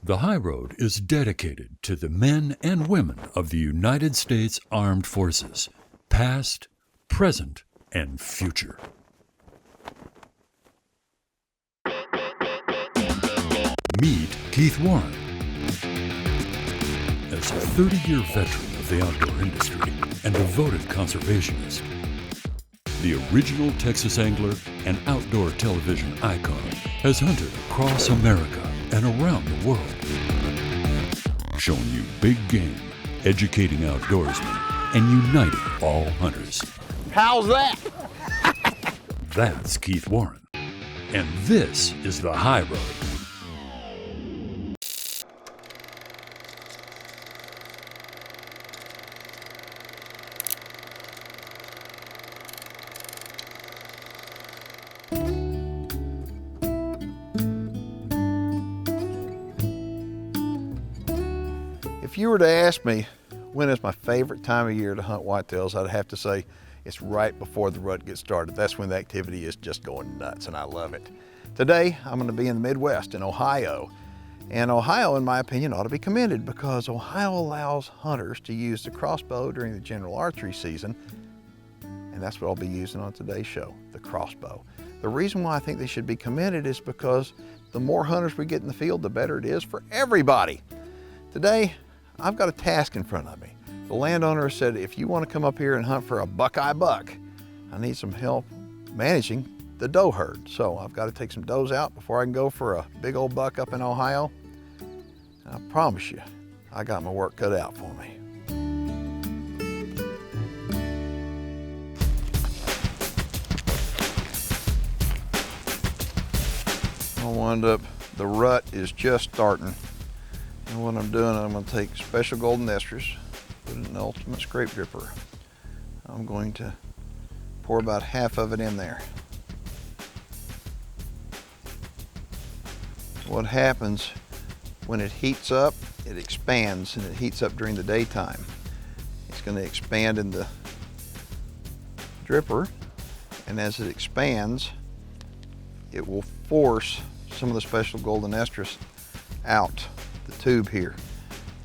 The High Road is dedicated to the men and women of the United States Armed Forces, past, present, and future. Meet Keith Warren. As a 30-year veteran of the outdoor industry and devoted conservationist, the original Texas angler and outdoor television icon has hunted across America and around the world, showing you big game, educating outdoorsmen, and uniting all hunters. How's that? That's Keith Warren, and this is The High Road. If you were to ask me when is my favorite time of year to hunt whitetails, I'd have to say it's right before the rut gets started. That's when the activity is just going nuts, and I love it. Today, I'm going to be in the Midwest in Ohio. And Ohio, in my opinion, ought to be commended because Ohio allows hunters to use the crossbow during the general archery season. And that's what I'll be using on today's show, the crossbow. The reason why I think they should be commended is because the more hunters we get in the field, the better it is for everybody. Today, I've got a task in front of me. The landowner said, if you want to come up here and hunt for a Buckeye buck, I need some help managing the doe herd. So I've got to take some does out before I can go for a big old buck up in Ohio. And I promise you, I got my work cut out for me. I'll wind up, the rut is just starting. And what I'm doing, I'm going to take special golden estrus, put it in the ultimate scrape dripper. I'm going to pour about half of it in there. What happens when it heats up, it expands, and it heats up during the daytime. It's going to expand in the dripper, and as it expands, it will force some of the special golden estrus out the tube here.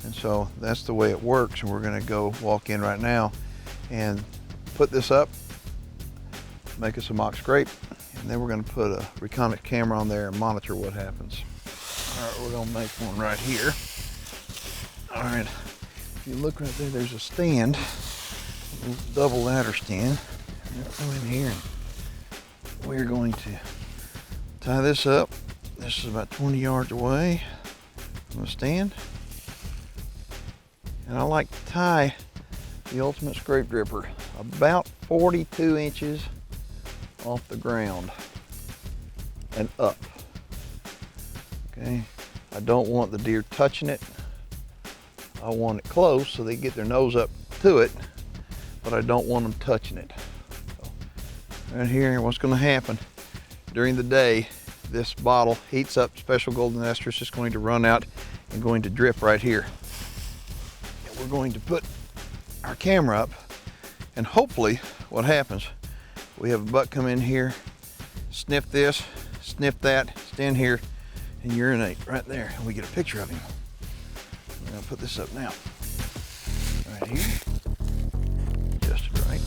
And so that's the way it works, and we're going to go walk in right now and put this up, make us a mock scrape, and then we're going to put a reconic camera on there and monitor what happens. All right, we're going to make one right here. All right, if you look right there, there's a stand, a double ladder stand. Go in here, and we're going to tie this up. This is about 20 yards away from the stand. And I like to tie the ultimate scrape dripper about 42 inches off the ground and up. Okay, I don't want the deer touching it. I want it close so they get their nose up to it, but I don't want them touching it. So, right here, what's going to happen during the day, this bottle heats up, special golden estrus is going to run out and going to drip right here. And we're going to put our camera up, and hopefully what happens, we have a buck come in here, sniff this, sniff that, stand here and urinate right there, and we get a picture of him. I'm going to put this up now. Right here. Just right.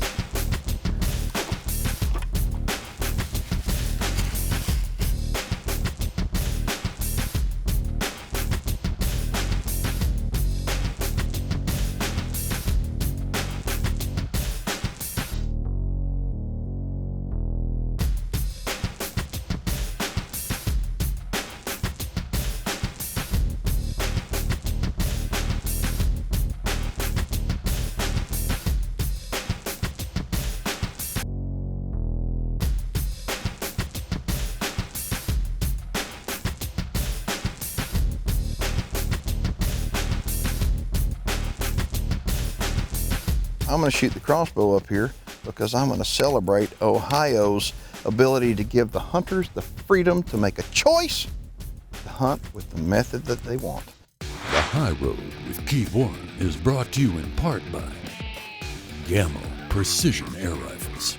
I'm going to shoot the crossbow up here because I'm going to celebrate Ohio's ability to give the hunters the freedom to make a choice to hunt with the method that they want. The High Road with Keith Warren is brought to you in part by GAMO Precision Air Rifles,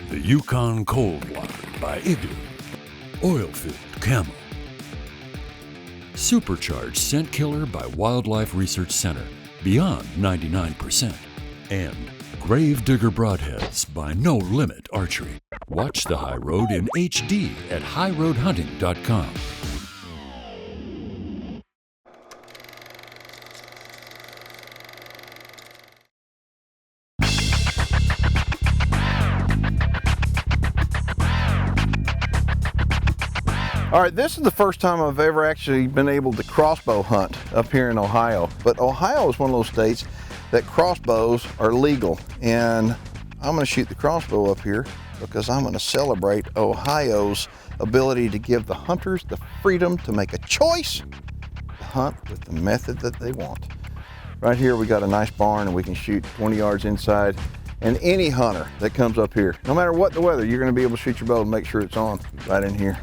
the Yukon Cold Water by Igloo, Oil-Filled Camo, supercharged scent killer by Wildlife Research Center, beyond 99%. And Gravedigger Broadheads by No Limit Archery. Watch the High Road in HD at highroadhunting.com. All right, this is the first time I've ever actually been able to crossbow hunt up here in Ohio. But Ohio is one of those states that crossbows are legal. And I'm gonna shoot the crossbow up here because I'm gonna celebrate Ohio's ability to give the hunters the freedom to make a choice to hunt with the method that they want. Right here, we got a nice barn and we can shoot 20 yards inside. And any hunter that comes up here, no matter what the weather, you're gonna be able to shoot your bow and make sure it's on right in here.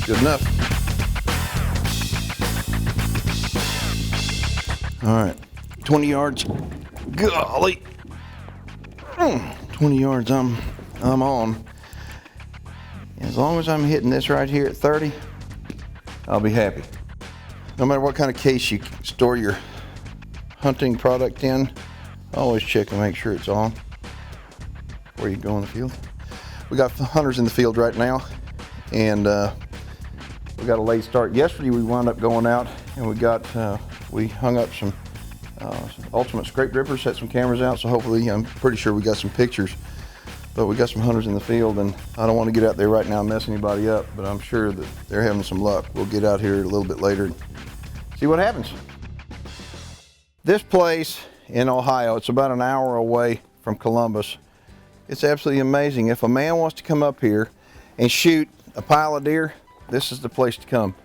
Good enough. All right, 20 yards. Golly, 20 yards. I'm on. As long as I'm hitting this right here at 30, I'll be happy. No matter what kind of case you store your hunting product in, always check and make sure it's on before you go in the field. We got hunters in the field right now, and we got a late start. Yesterday we wound up going out and we hung up some ultimate scrape drippers, set some cameras out, so hopefully, I'm pretty sure we got some pictures. But we got some hunters in the field, and I don't want to get out there right now and mess anybody up, but I'm sure that they're having some luck. We'll get out here a little bit later and see what happens. This place in Ohio, it's about an hour away from Columbus. It's absolutely amazing. If a man wants to come up here and shoot a pile of deer, this is the place to come.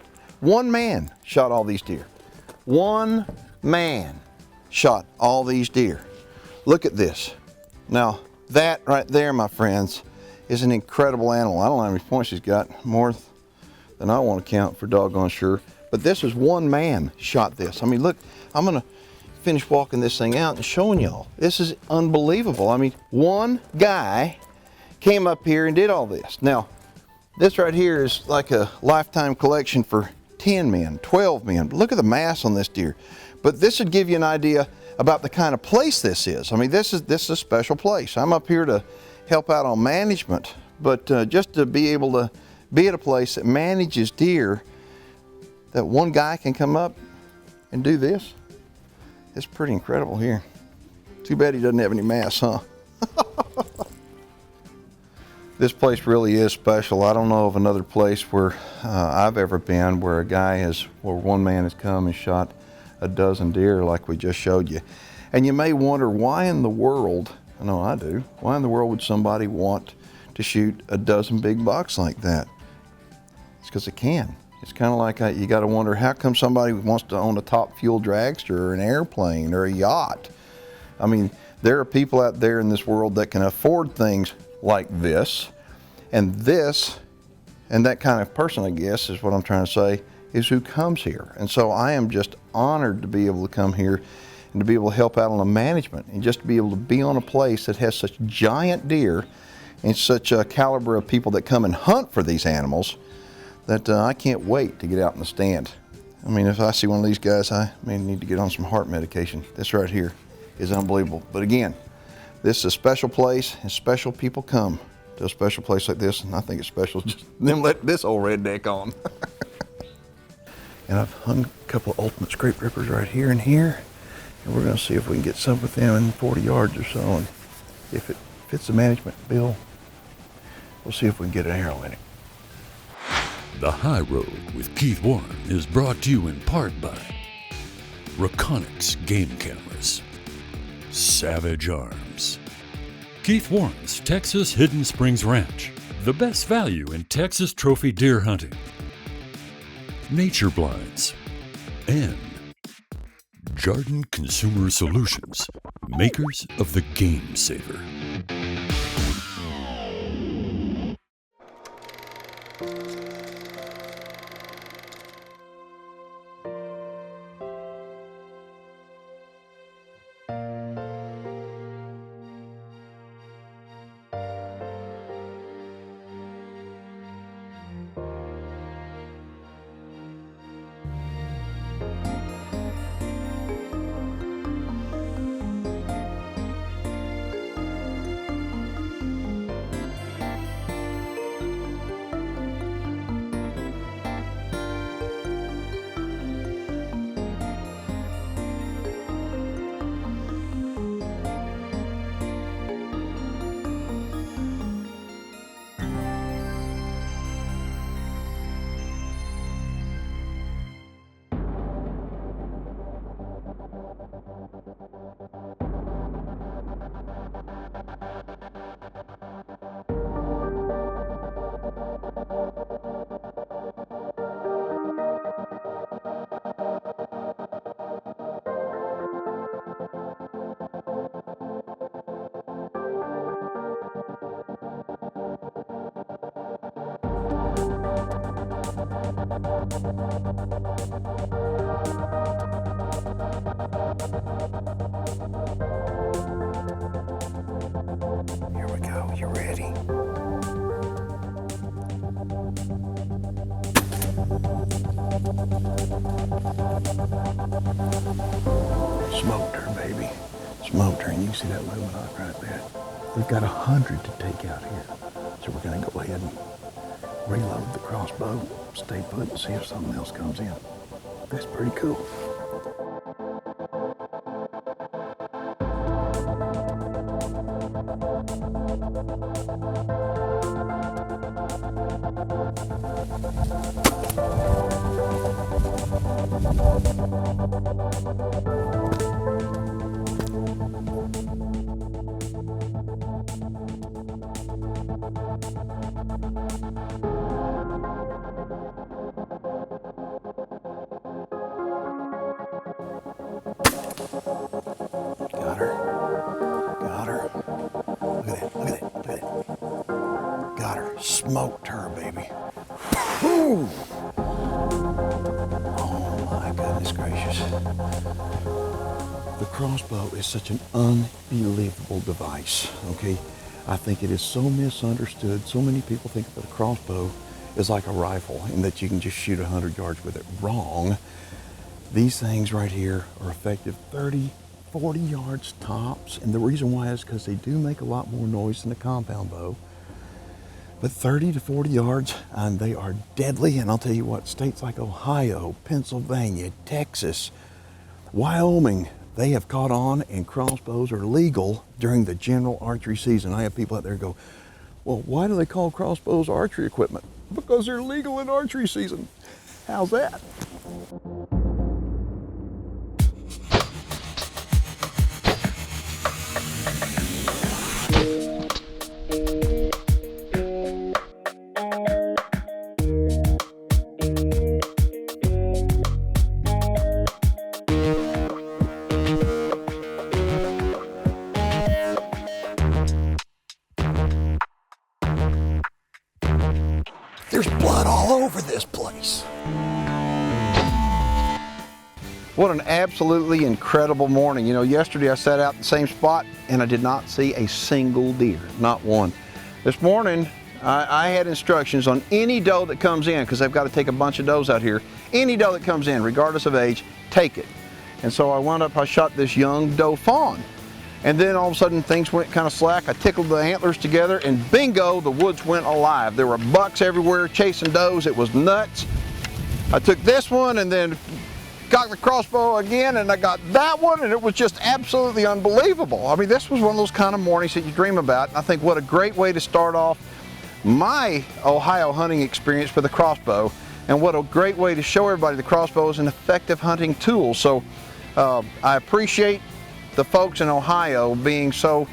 One man shot all these deer. One man shot all these deer. Look at this. Now, that right there, my friends, is an incredible animal. I don't know how many points he's got, more than I want to count for doggone sure. But this is one man shot this. I mean, look, I'm gonna finish walking this thing out and showing y'all. This is unbelievable. I mean, one guy came up here and did all this. Now, this right here is like a lifetime collection for 10 men, 12 men. Look at the mass on this deer. But this would give you an idea about the kind of place this is. I mean, this is a special place. I'm up here to help out on management, but just to be able to be at a place that manages deer, that one guy can come up and do this, it's pretty incredible here. Too bad he doesn't have any mass, huh? This place really is special. I don't know of another place where I've ever been where one man has come and shot a dozen deer like we just showed you. And you may wonder, why in the world, I know I do, why in the world would somebody want to shoot a dozen big bucks like that? It's because it can. It's kind of like you got to wonder, how come somebody wants to own a top fuel dragster or an airplane or a yacht? I mean, there are people out there in this world that can afford things like this, and that kind of person, I guess, is what I'm trying to say, is who comes here. And so I am just honored to be able to come here and to be able to help out on the management and just to be able to be on a place that has such giant deer and such a caliber of people that come and hunt for these animals that I can't wait to get out in the stand. I mean, if I see one of these guys, I may need to get on some heart medication. This right here is unbelievable. But again, this is a special place, and special people come to a special place like this, and I think it's special just them let this old redneck on. And I've hung a couple of ultimate scrape rippers right here and here, and we're gonna see if we can get some with them in 40 yards or so, and if it fits the management bill, we'll see if we can get an arrow in it. The High Road with Keith Warren is brought to you in part by Reconyx Game Cameras, Savage Arms, Keith Warren's Texas Hidden Springs Ranch, the best value in Texas trophy deer hunting, Nature Blinds, and Jarden Consumer Solutions, makers of the Game Saver. Here we go, you ready? Smoked her, baby. Smoked her, and you can see that luminance right there. We've got 100 to take out here. So we're gonna go ahead and reload the crossbow, stay put, and see if something else comes in. That's pretty cool. Got her. Got her. Look at that. Look at that. Look at that. Got her. Smoked her, baby. Whew. Oh my goodness gracious. The crossbow is such an unbelievable device, okay? I think it is so misunderstood. So many people think that a crossbow is like a rifle and that you can just shoot 100 yards with it. Wrong. These things right here are effective 30, 40 yards tops. And the reason why is because they do make a lot more noise than a compound bow. But 30 to 40 yards, and they are deadly. And I'll tell you what, states like Ohio, Pennsylvania, Texas, Wyoming, they have caught on, and crossbows are legal during the general archery season. I have people out there go, well, why do they call crossbows archery equipment? Because they're legal in archery season. How's that? There's blood all over this place. What an absolutely incredible morning. You know, yesterday I sat out in the same spot and I did not see a single deer, not one. This morning, I had instructions on any doe that comes in, because I've got to take a bunch of does out here. Any doe that comes in, regardless of age, take it. And so I shot this young doe fawn. And then all of a sudden things went kind of slack. I tickled the antlers together and bingo, the woods went alive. There were bucks everywhere chasing does. It was nuts. I took this one and then got the crossbow again and I got that one, and it was just absolutely unbelievable. I mean, this was one of those kind of mornings that you dream about. And I think what a great way to start off my Ohio hunting experience with a crossbow, and what a great way to show everybody the crossbow is an effective hunting tool. So I appreciate the folks in Ohio being so,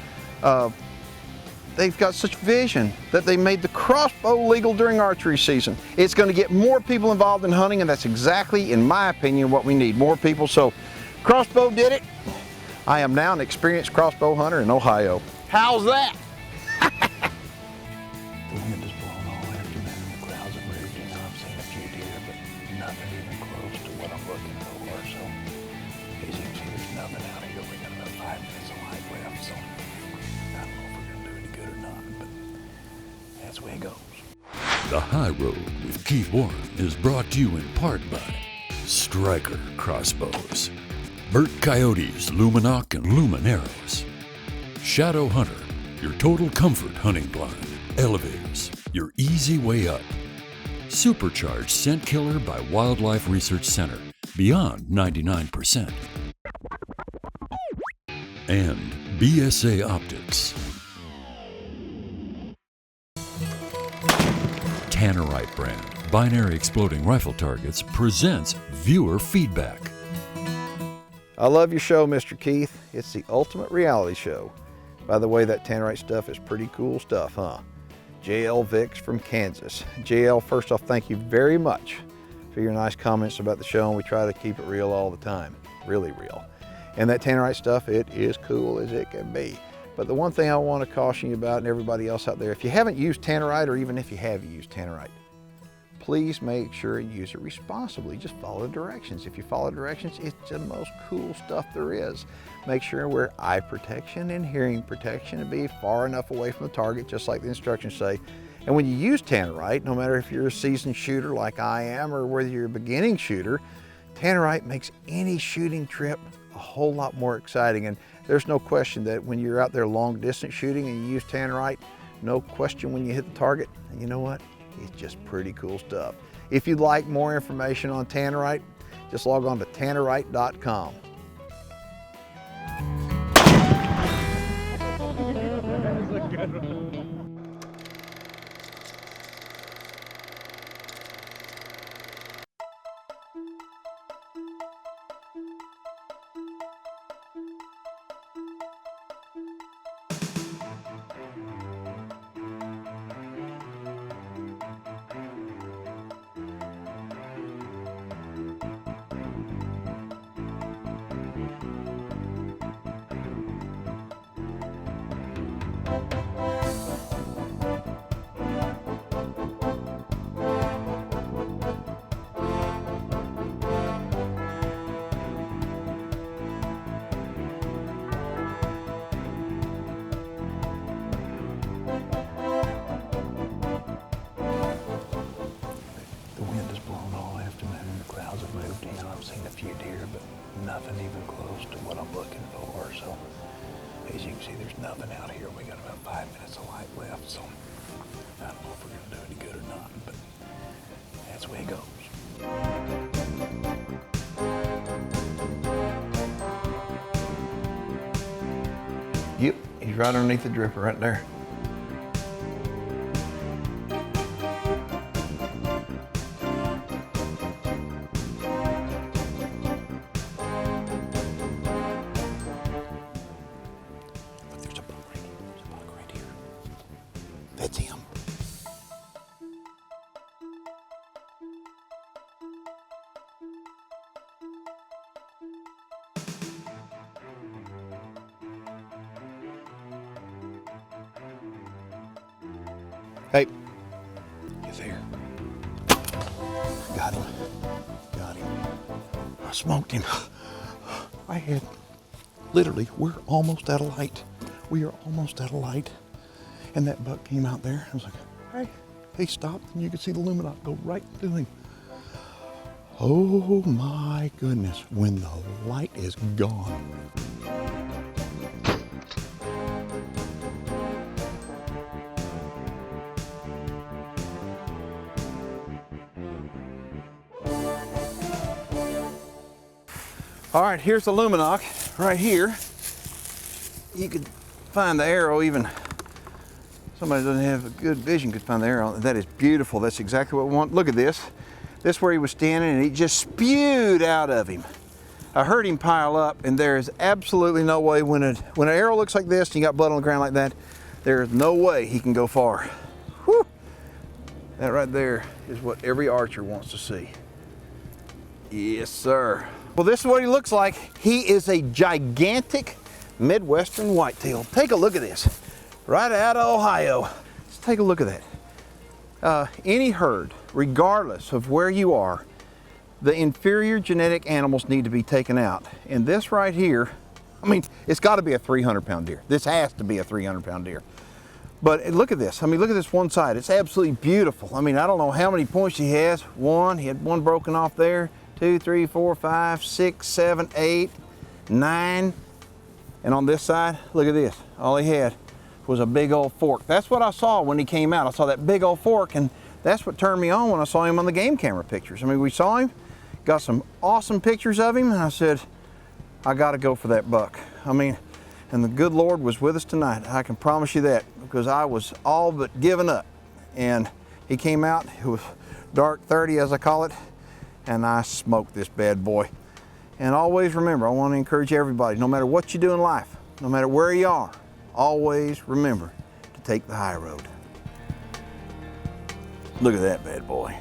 they've got such vision that they made the crossbow legal during archery season. It's going to get more people involved in hunting, and that's exactly, in my opinion, what we need, more people. So crossbow did it. I am now an experienced crossbow hunter in Ohio. How's that? The wind is blowing all afternoon, the clouds are raging. I've seen a few deer, but nothing even close to what I'm looking for. So as you can see, there's nothing out here. We got about 5 minutes of light left, so I don't know if we're gonna do any good or not, but that's the way it goes. The High Road with Keith Warren is brought to you in part by Striker Crossbows, Burt Coyote's Luminoc and Lumen Arrows, Shadow Hunter, your total comfort hunting blind, Elevators, your easy way up, Supercharged Scent Killer by Wildlife Research Center, beyond 99%, and BSA Optics. Tannerite brand binary exploding rifle targets presents viewer feedback. I love your show, Mr. Keith. It's the ultimate reality show. By the way, that Tannerite stuff is pretty cool stuff, huh? JL Vicks from Kansas. JL, first off, thank you very much for your nice comments about the show, and we try to keep it real all the time, really real. And that Tannerite stuff, it is cool as it can be. But the one thing I want to caution you about, and everybody else out there, if you haven't used Tannerite, or even if you have used Tannerite, please make sure and use it responsibly. Just follow the directions. If you follow directions, it's the most cool stuff there is. Make sure and wear eye protection and hearing protection and be far enough away from the target, just like the instructions say. And when you use Tannerite, no matter if you're a seasoned shooter like I am or whether you're a beginning shooter, Tannerite makes any shooting trip a whole lot more exciting. And there's no question that when you're out there long distance shooting and you use Tannerite, no question when you hit the target, and you know what? It's just pretty cool stuff. If you'd like more information on Tannerite, just log on to tannerite.com. Nothing even close to what I'm looking for. So as you can see, there's nothing out here. We got about 5 minutes of light left, so I don't know if we're gonna do any good or not, but that's the way it goes. Yep, he's right underneath the dripper right there. That's him. Hey, he's there. Got him. Got him. I smoked him. I had, literally, we're almost out of light. We are almost out of light. And that buck came out there. I was like, hey, he stopped, and you could see the luminok go right through him. Oh my goodness, when the light is gone. All right, here's the luminok right here. You could find the arrow even. Somebody doesn't have a good vision could find the arrow. That is beautiful. That's exactly what we want. Look at this. This is where he was standing and he just spewed out of him. I heard him pile up, and there is absolutely no way when an arrow looks like this and you got blood on the ground like that, there is no way he can go far. Whew. That right there is what every archer wants to see. Yes, sir. Well, this is what he looks like. He is a gigantic Midwestern whitetail. Take a look at this. Right out of Ohio. Let's take a look at that. Any herd, regardless of where you are, the inferior genetic animals need to be taken out. And this right here, I mean, it's got to be a 300-pound deer. This has to be a 300-pound deer. But look at this. I mean, look at this one side. It's absolutely beautiful. I mean, I don't know how many points he has. He had one broken off there. 2, 3, 4, 5, 6, 7, 8, 9. And on this side, look at this. All he had was a big old fork. That's what I saw when he came out. I saw that big old fork, and that's what turned me on when I saw him on the game camera pictures. I mean, we saw him, got some awesome pictures of him, and I said, I gotta go for that buck. I mean, and the good Lord was with us tonight. I can promise you that, because I was all but giving up. And he came out, it was dark 30 as I call it, and I smoked this bad boy. And always remember, I want to encourage everybody, no matter what you do in life, no matter where you are, always remember to take the high road. Look at that bad boy.